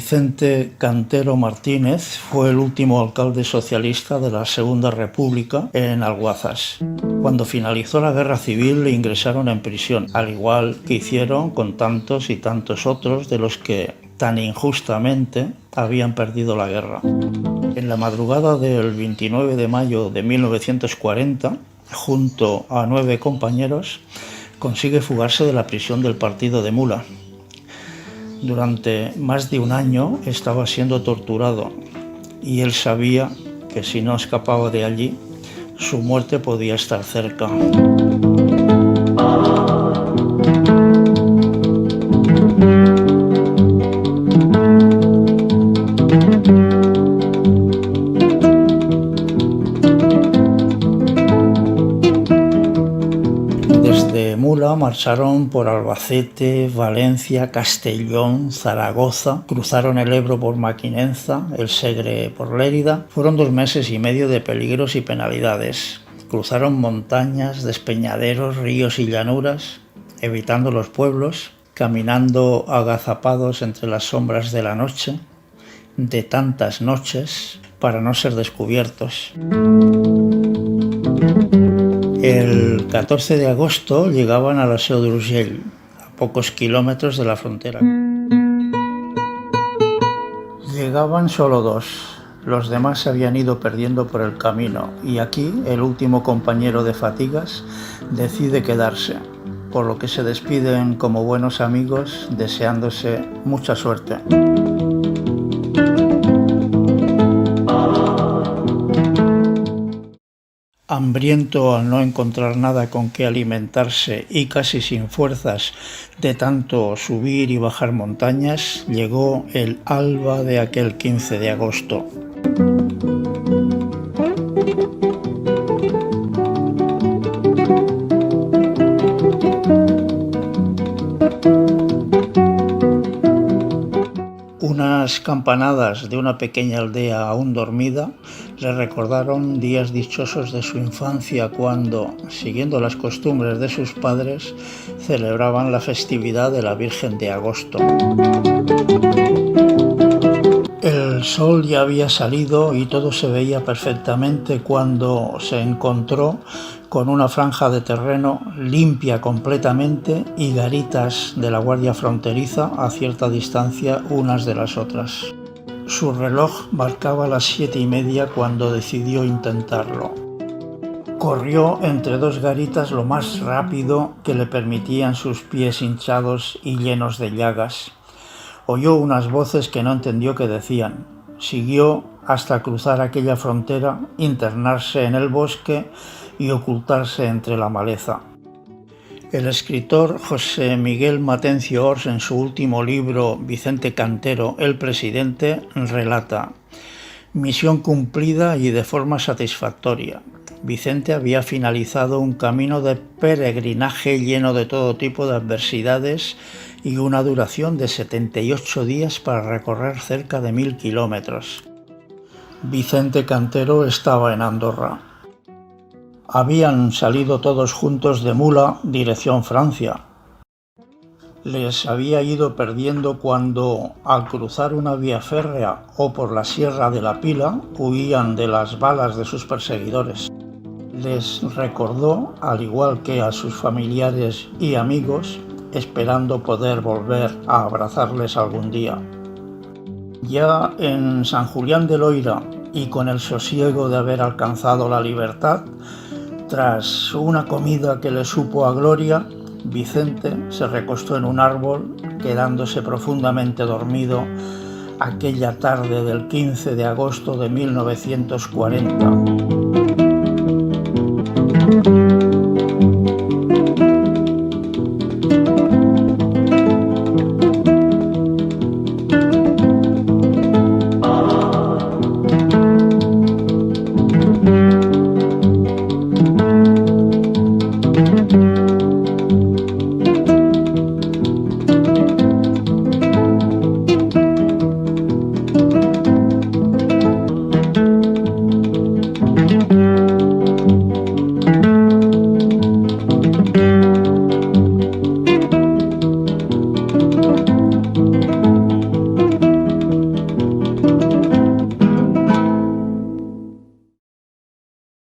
Vicente Cantero Martínez fue el último alcalde socialista de la Segunda República en Alguazas. Cuando finalizó la Guerra Civil le ingresaron en prisión, al igual que hicieron con tantos y tantos otros de los que tan injustamente habían perdido la guerra. En la madrugada del 29 de mayo de 1940, junto a 9 compañeros, consigue fugarse de la prisión del partido de Mula. Durante más de un año estaba siendo torturado y él sabía que si no escapaba de allí, su muerte podía estar cerca. Desde Mula marcharon por Albacete, Valencia, Castellón, Zaragoza, cruzaron el Ebro por Mequinenza, el Segre por Lérida. Fueron 2 meses y medio de peligros y penalidades. Cruzaron montañas, despeñaderos, ríos y llanuras, evitando los pueblos, caminando agazapados entre las sombras de la noche, de tantas noches, para no ser descubiertos. El 14 de agosto llegaban a la Seu d'Urgell, a pocos kilómetros de la frontera. Llegaban solo 2, los demás se habían ido perdiendo por el camino y aquí el último compañero de fatigas decide quedarse, por lo que se despiden como buenos amigos deseándose mucha suerte. Hambriento al no encontrar nada con que alimentarse y casi sin fuerzas de tanto subir y bajar montañas, llegó el alba de aquel 15 de agosto. Unas campanadas de una pequeña aldea aún dormida le recordaron días dichosos de su infancia cuando, siguiendo las costumbres de sus padres, celebraban la festividad de la Virgen de Agosto. El sol ya había salido y todo se veía perfectamente cuando se encontró con una franja de terreno limpia completamente y garitas de la Guardia Fronteriza a cierta distancia unas de las otras. Su reloj marcaba las 7:30 cuando decidió intentarlo. Corrió entre 2 garitas lo más rápido que le permitían sus pies hinchados y llenos de llagas. Oyó unas voces que no entendió qué decían. Siguió hasta cruzar aquella frontera, internarse en el bosque y ocultarse entre la maleza. El escritor José Miguel Matencio Ors, en su último libro Vicente Cantero, el presidente, relata: misión cumplida y de forma satisfactoria. Vicente había finalizado un camino de peregrinaje lleno de todo tipo de adversidades y una duración de 78 días para recorrer cerca de 1000 kilómetros. Vicente Cantero estaba en Andorra. Habían salido todos juntos de Mula, dirección Francia. Les había ido perdiendo cuando, al cruzar una vía férrea o por la Sierra de la Pila, huían de las balas de sus perseguidores. Les recordó, al igual que a sus familiares y amigos, esperando poder volver a abrazarles algún día. Ya en San Julián de Loira y con el sosiego de haber alcanzado la libertad, tras una comida que le supo a gloria, Vicente se recostó en un árbol, quedándose profundamente dormido aquella tarde del 15 de agosto de 1940.